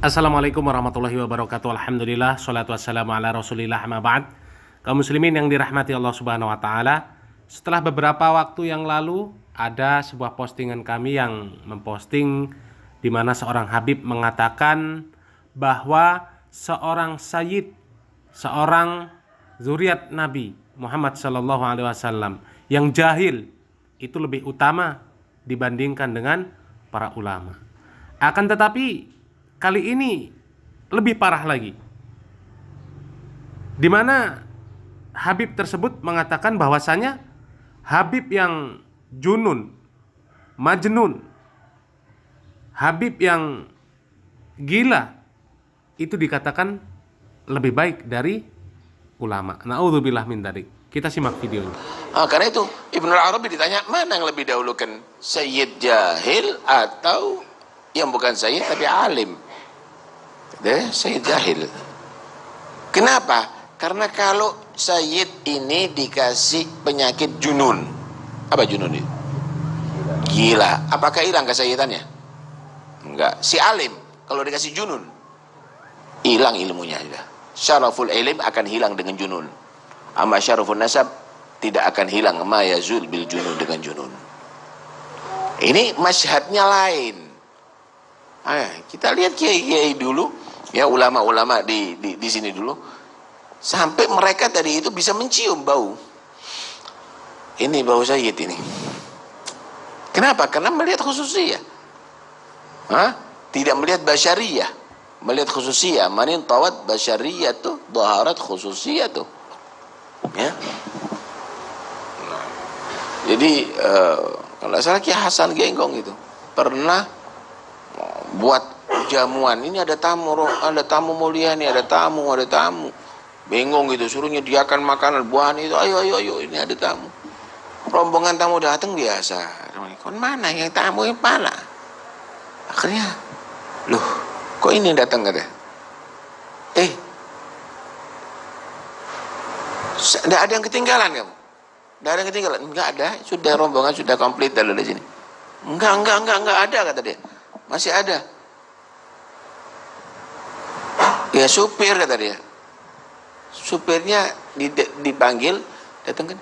Assalamualaikum warahmatullahi wabarakatuh. Alhamdulillah, salatu wassalamu ala rasulillah, amma ba'd. Kaum muslimin yang dirahmati Allah subhanahu wa ta'ala, setelah beberapa waktu yang lalu ada sebuah postingan kami yang memposting di mana seorang Habib mengatakan bahwa seorang sayyid, seorang zuriat Nabi Muhammad sallallahu alaihi wasallam yang jahil itu lebih utama dibandingkan dengan para ulama. Akan tetapi kali ini lebih parah lagi, di mana Habib tersebut mengatakan bahwasanya Habib yang junun, majnun, Habib yang gila itu dikatakan lebih baik dari ulama. Na'udzubillah min dzalik. Kita simak videonya. Karena itu Ibnu Arabi ditanya, mana yang lebih dahulukan, sayyid jahil atau yang bukan sayyid tapi alim? Sayyid jahil. Kenapa? Karena kalau sayyid ini dikasih penyakit junun. Apa junun itu? Gila. Apakah hilang kesayyidannya? Enggak. Si alim kalau dikasih junun, hilang ilmunya. Syaraful ilim akan hilang dengan junun. Amma syarafun nasab tidak akan hilang. Ma yazul bil junun, dengan junun. Ini masyhadnya lain. Kita lihat kiai-kiai dulu, ya, ulama-ulama di sini dulu, sampai mereka tadi itu bisa mencium bau. Ini bau sayyid ini. Kenapa? Karena melihat khususiyah. Tidak melihat basyariyah, melihat khususiyah. Manin tawat basyariyah tuh, dhaharat khususiyah tuh. Ya. Jadi kalau salah Kiai Hasan Genggong itu pernah buat jamuan. Ini ada tamu mulia nih, ada tamu. Bingung gitu, suruh nyediakan makanan buahan itu. Ayo, ini ada tamu. Rombongan tamu datang biasa. Kon mana yang tamu yang mana? Akhirnya, loh, kok ini yang datang kata? Tidak ada yang ketinggalan kamu? Tidak ada yang ketinggalan? Enggak ada, sudah rombongan sudah komplit dari sini. Enggak ada kata dia. Masih ada. Ya supir kata dia. Supirnya dipanggil, datang kan?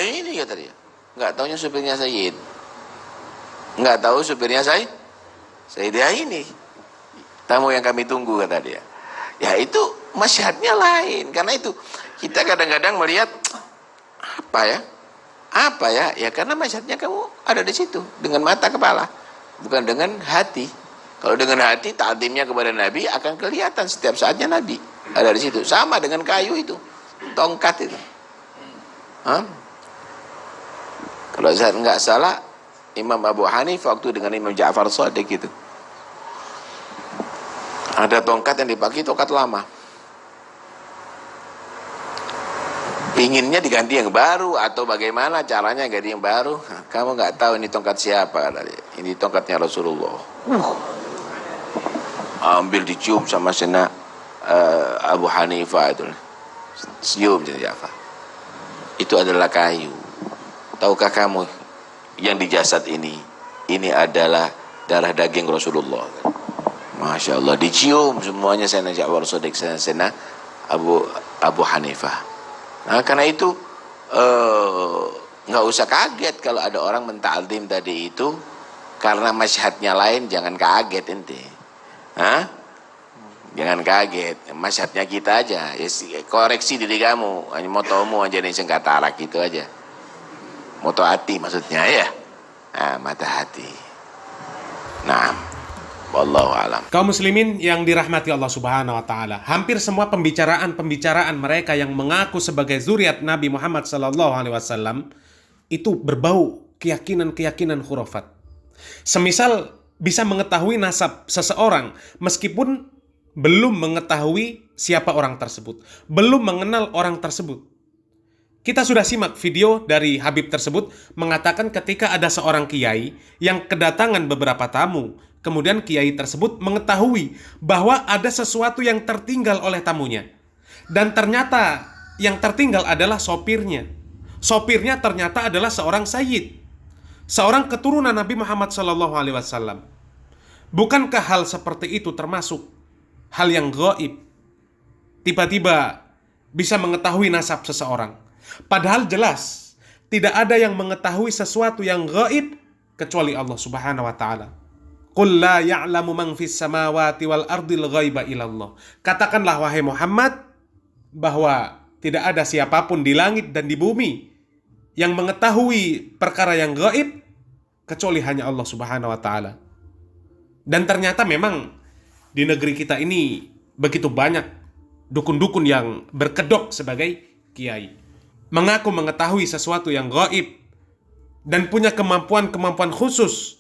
Ini kata dia. Enggak taunya supirnya Sayyid. Enggak tahu supirnya Sayyid ya ini. Tamu yang kami tunggu kata dia. Ya itu masyhadnya lain. Karena itu kita kadang-kadang melihat apa ya? Ya karena masyhadnya kamu ada di situ dengan mata kepala, bukan dengan hati. Kalau dengan hati, ta'zimnya kepada Nabi akan kelihatan setiap saatnya Nabi ada di situ. Sama dengan kayu itu, tongkat itu. Kalau saya nggak salah, Imam Abu Hanifah waktu dengan Imam Ja'far Shadiq itu, ada tongkat yang dipakai, tongkat lama. Inginnya diganti yang baru atau bagaimana caranya ganti yang baru? Kamu nggak tahu ini tongkat siapa? Ini tongkatnya Rasulullah. Ambil dicium sama Sena Abu Hanifah itu. Cium jadi apa? Itu adalah kayu. Tahukah kamu yang di jasad ini adalah darah daging Rasulullah. Masya Allah, dicium semuanya Sena Ja'far Shadiq, Sena Abu Hanifah. Nah, karena itu nggak usah kaget kalau ada orang menta'zim tadi itu karena masyhadnya lain. Jangan kaget ente. Jangan kaget, masyhadnya kita aja. Ya, koreksi diri kamu. Hanya motomu aja nih sengkatarak gitu aja. Moto hati maksudnya ya. Mata hati. Nah, wallahu alam. Kaum muslimin yang dirahmati Allah subhanahu wa ta'ala, hampir semua pembicaraan mereka yang mengaku sebagai zuriat Nabi Muhammad sallallahu alaihi wasallam itu berbau keyakinan khurafat. Semisal bisa mengetahui nasab seseorang meskipun belum mengetahui siapa orang tersebut, belum mengenal orang tersebut. Kita sudah simak video dari Habib tersebut mengatakan ketika ada seorang kiai yang kedatangan beberapa tamu, kemudian kiai tersebut mengetahui bahwa ada sesuatu yang tertinggal oleh tamunya. Dan ternyata yang tertinggal adalah sopirnya. Sopirnya ternyata adalah seorang sayyid, seorang keturunan Nabi Muhammad SAW. Bukankah hal seperti itu termasuk hal yang gaib. Tiba-tiba bisa mengetahui nasab seseorang. Padahal jelas tidak ada yang mengetahui sesuatu yang gaib kecuali Allah Subhanahu wa taala. Qul la ya'lamu man fis samawati wal ardil ghaiba illallah. Katakanlah wahai Muhammad bahwa tidak ada siapapun di langit dan di bumi yang mengetahui perkara yang gaib kecuali hanya Allah Subhanahu wa taala. Dan ternyata memang di negeri kita ini begitu banyak dukun-dukun yang berkedok sebagai kiai, mengaku mengetahui sesuatu yang gaib dan punya kemampuan-kemampuan khusus,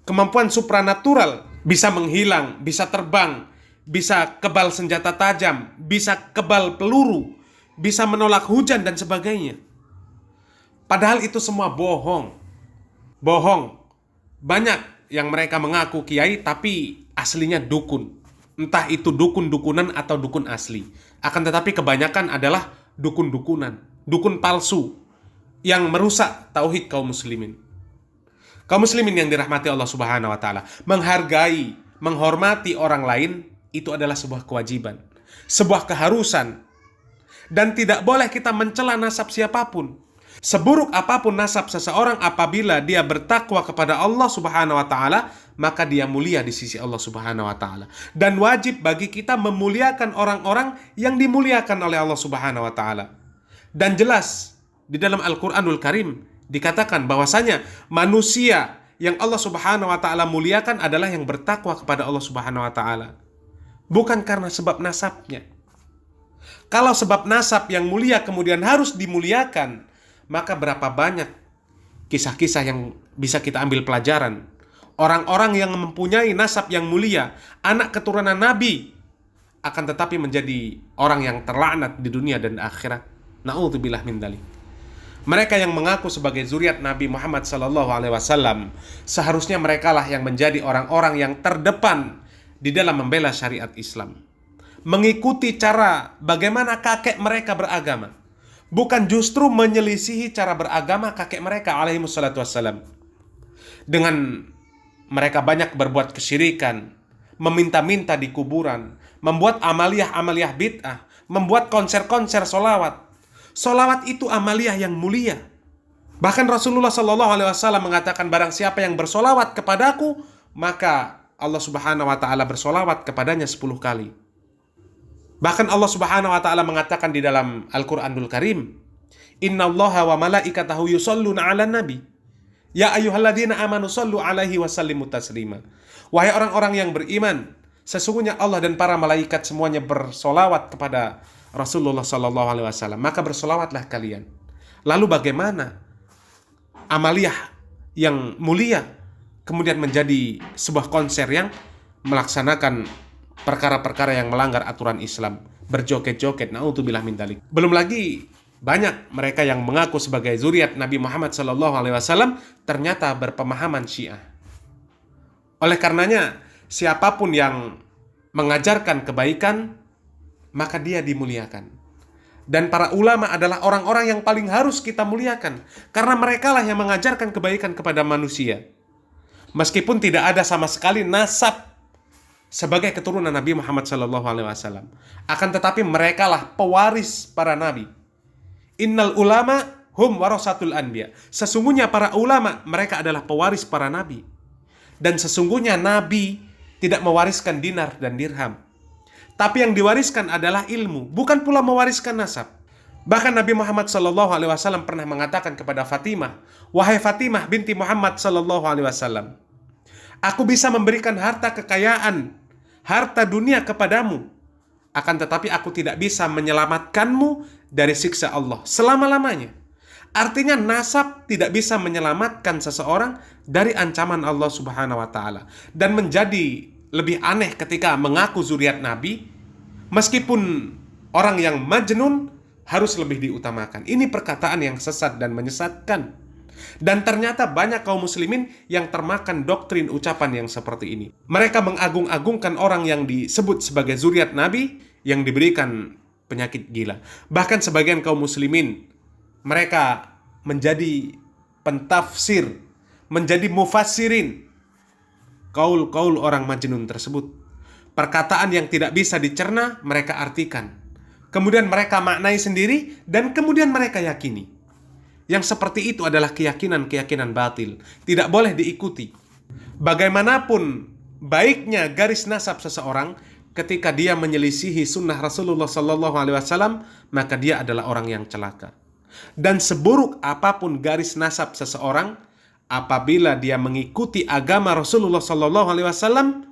kemampuan supranatural, bisa menghilang, bisa terbang, bisa kebal senjata tajam, bisa kebal peluru, bisa menolak hujan dan sebagainya. Padahal itu semua bohong. Bohong. Banyak yang mereka mengaku kiai tapi aslinya dukun. Entah itu dukun-dukunan atau dukun asli. Akan tetapi kebanyakan adalah dukun-dukunan, dukun palsu yang merusak tauhid kaum muslimin. Kaum muslimin yang dirahmati Allah Subhanahu wa taala, menghargai, menghormati orang lain itu adalah sebuah kewajiban, sebuah keharusan. Dan tidak boleh kita mencela nasab siapapun. Seburuk apapun nasab seseorang, apabila dia bertakwa kepada Allah Subhanahu wa taala, maka dia mulia di sisi Allah Subhanahu wa taala. Dan wajib bagi kita memuliakan orang-orang yang dimuliakan oleh Allah Subhanahu wa taala. Dan jelas di dalam Al-Qur'anul Karim dikatakan bahwasanya manusia yang Allah Subhanahu wa taala muliakan adalah yang bertakwa kepada Allah Subhanahu wa taala. Bukan karena sebab nasabnya. Kalau sebab nasab yang mulia kemudian harus dimuliakan, maka berapa banyak kisah-kisah yang bisa kita ambil pelajaran. Orang-orang yang mempunyai nasab yang mulia, anak keturunan Nabi, akan tetapi menjadi orang yang terlaknat di dunia dan akhirat. Na'udzubillah min dzalik. Mereka yang mengaku sebagai zuriat Nabi Muhammad SAW, seharusnya merekalah yang menjadi orang-orang yang terdepan di dalam membela syariat Islam. Mengikuti cara bagaimana kakek mereka beragama. Bukan justru menyelisihi cara beragama kakek mereka alaihi wassalatu wassalam. Dengan mereka banyak berbuat kesyirikan, meminta-minta di kuburan, membuat amaliyah-amaliyah bid'ah, membuat konser-konser solawat. Solawat itu amaliyah yang mulia. Bahkan Rasulullah SAW mengatakan, barang siapa yang bersolawat kepadaku, maka Allah Subhanahu wa ta'ala bersolawat kepadanya 10 kali. Bahkan Allah Subhanahu wa ta'ala mengatakan di dalam Al-Qur'anul Karim, Innallaha wa malaikatahu yusholluna 'alan nabi. Ya ayyuhalladzina amanu shollu 'alaihi wa sallimu taslima. Wahai orang-orang yang beriman, sesungguhnya Allah dan para malaikat semuanya bersolawat kepada Rasulullah sallallahu alaihi wasallam, maka bersolawatlah kalian. Lalu bagaimana amaliyah yang mulia kemudian menjadi sebuah konser yang melaksanakan perkara-perkara yang melanggar aturan Islam, berjoget-joget, naudzubillah min dzalik. Belum lagi banyak mereka yang mengaku sebagai zuriat Nabi Muhammad SAW ternyata berpemahaman Syiah. Oleh karenanya, siapapun yang mengajarkan kebaikan, maka dia dimuliakan. Dan para ulama adalah orang-orang yang paling harus kita muliakan, karena merekalah yang mengajarkan kebaikan kepada manusia. Meskipun tidak ada sama sekali nasab sebagai keturunan Nabi Muhammad SAW, akan tetapi merekalah pewaris para nabi. Innal ulama hum warasatul anbiya. Sesungguhnya para ulama, mereka adalah pewaris para nabi. Dan sesungguhnya nabi tidak mewariskan dinar dan dirham, tapi yang diwariskan adalah ilmu, bukan pula mewariskan nasab. Bahkan Nabi Muhammad SAW pernah mengatakan kepada Fatimah, wahai Fatimah binti Muhammad SAW, aku bisa memberikan harta kekayaan, harta dunia kepadamu, akan tetapi aku tidak bisa menyelamatkanmu dari siksa Allah selama-lamanya. Artinya nasab tidak bisa menyelamatkan seseorang dari ancaman Allah Subhanahu wa taala. Dan menjadi lebih aneh ketika mengaku zuriat Nabi, meskipun orang yang majnun harus lebih diutamakan. Ini perkataan yang sesat dan menyesatkan. Dan ternyata banyak kaum muslimin yang termakan doktrin ucapan yang seperti ini. Mereka mengagung-agungkan orang yang disebut sebagai zuriat Nabi yang diberikan penyakit gila. Bahkan sebagian kaum muslimin, mereka menjadi pentafsir, menjadi mufassirin kaul-kaul orang majnun tersebut. Perkataan yang tidak bisa dicerna, mereka artikan. Kemudian mereka maknai sendiri, dan kemudian mereka yakini. Yang seperti itu adalah keyakinan-keyakinan batil. Tidak boleh diikuti. Bagaimanapun baiknya garis nasab seseorang, ketika dia menyelisihi sunnah Rasulullah SAW, maka dia adalah orang yang celaka. Dan seburuk apapun garis nasab seseorang, apabila dia mengikuti agama Rasulullah SAW,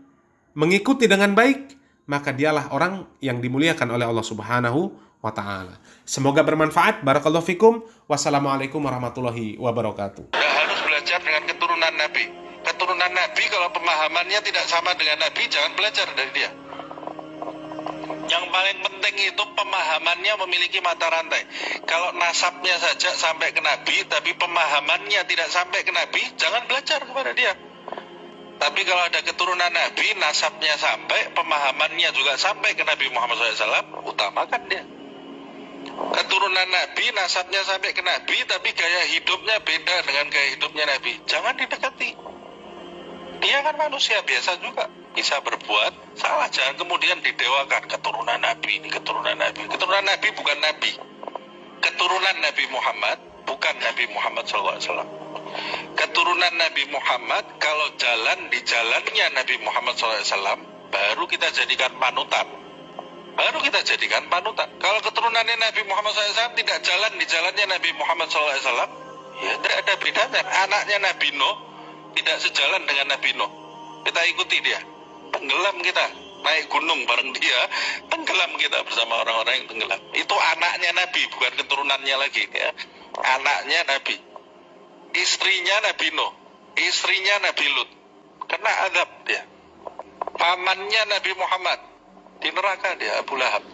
mengikuti dengan baik, maka dialah orang yang dimuliakan oleh Allah Subhanahu wa ta'ala. Semoga bermanfaat. Barakallahu fikum. Wassalamualaikum warahmatullahi wabarakatuh. Harus belajar dengan keturunan Nabi. Keturunan Nabi kalau pemahamannya tidak sama dengan Nabi, jangan belajar dari dia. Yang paling penting itu pemahamannya memiliki mata rantai. Kalau nasabnya saja sampai ke Nabi, tapi pemahamannya tidak sampai ke Nabi, jangan belajar kepada dia. Tapi kalau ada keturunan Nabi, nasabnya sampai, pemahamannya juga sampai ke Nabi Muhammad SAW, utamakan dia. Keturunan Nabi, nasabnya sampai ke Nabi, tapi gaya hidupnya beda dengan gaya hidupnya Nabi, jangan didekati. Dia kan manusia biasa juga, bisa berbuat salah, jangan kemudian didewakan. Keturunan Nabi, ini keturunan Nabi. Keturunan Nabi bukan Nabi. Keturunan Nabi Muhammad bukan Nabi Muhammad SAW. Keturunan Nabi Muhammad, kalau jalan di jalannya Nabi Muhammad SAW, baru kita jadikan panutan. Baru kita jadikan panutan. Kalau keturunannya Nabi Muhammad SAW tidak jalan di jalannya Nabi Muhammad SAW, ya tidak ada bedanya. Anaknya Nabi Nuh tidak sejalan dengan Nabi Nuh, kita ikuti dia, tenggelam kita, naik gunung bareng dia, tenggelam kita bersama orang-orang yang tenggelam. Itu anaknya Nabi, bukan keturunannya lagi ya. Anaknya Nabi, istrinya Nabi Nuh, istrinya Nabi Lut, kena azab dia. Pamannya Nabi Muhammad di neraka dia, Abu Lahab.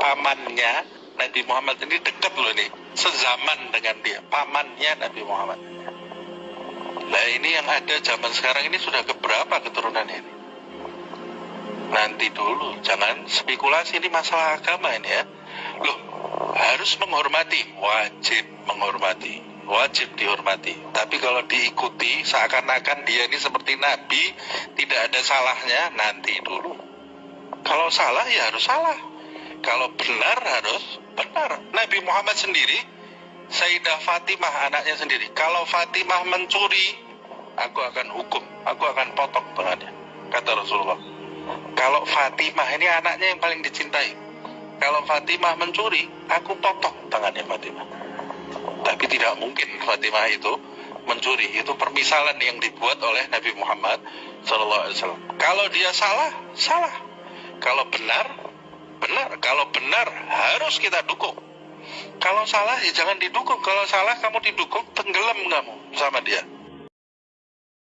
Pamannya Nabi Muhammad ini dekat loh ini, sezaman dengan dia, pamannya Nabi Muhammad. Nah ini yang ada zaman sekarang ini sudah keberapa keturunan ini? Nanti dulu, jangan spekulasi, ini masalah agama ini ya. Loh, harus menghormati, wajib menghormati, wajib dihormati. Tapi kalau diikuti seakan-akan dia ini seperti Nabi, tidak ada salahnya, nanti dulu. Kalau salah ya harus salah, kalau benar harus benar. Nabi Muhammad sendiri, Sayyidah Fatimah anaknya sendiri, kalau Fatimah mencuri, aku akan hukum, aku akan potong tangannya, kata Rasulullah. Kalau Fatimah ini anaknya yang paling dicintai, kalau Fatimah mencuri, aku potong tangannya Fatimah. Tapi tidak mungkin Fatimah itu mencuri, itu permisalan yang dibuat oleh Nabi Muhammad SAW. Kalau dia salah, salah. Kalau benar, benar. Kalau benar, harus kita dukung. Kalau salah, ya jangan didukung. Kalau salah, kamu didukung, tenggelam kamu sama dia.